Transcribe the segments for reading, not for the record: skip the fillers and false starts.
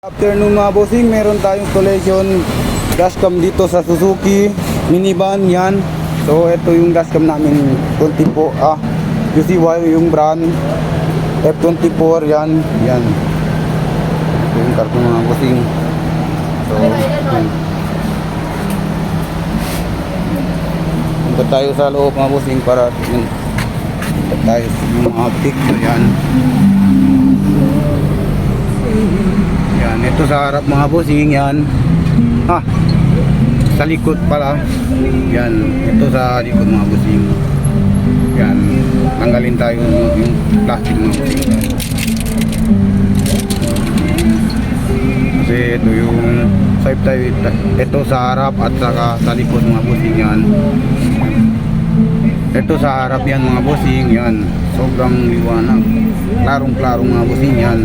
Afternoon mga bossing, meron tayong collection dashcam dito sa Suzuki minivan yan. So ito yung dashcam namin 24 UCY yung brand F24 yan. Yan. Ito yung karton mga bossing. So yan. Punta tayo sa loob mga bossing para punta tayo yung mga picture yan. Yan, ito sa harap mga bossing yan. Sa likod pala. Yan, ito sa likod mga bossing. Yan, tanggalin tayo yung plastic mga bossing. Kasi ito yung side tayo, ito sa harap at saka sa likod mga bossing yan. Ito sa harap yan mga bossing yan. Sobrang liwanag. Klarong-klarong mga bossing yan.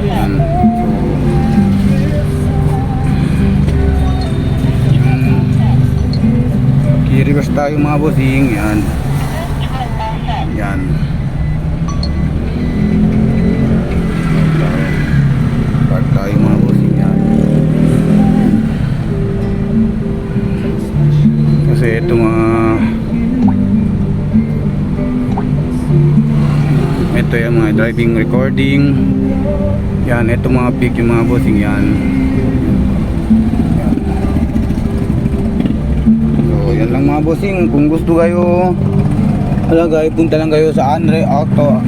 Yan. I-reverse tayo mga bossing yan. Yan. Park tayo mga bossing yan. Kasi ito ito yung mga driving recording. Yan, ito mga pic yung mga bossing yan. Yan lang mga bossing, kung gusto kayo alagay, punta lang kayo sa Andre Auto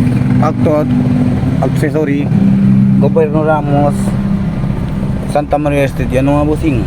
Accessory, Gobyerno Ramos, Santa Maria Street. Yan mga bossing.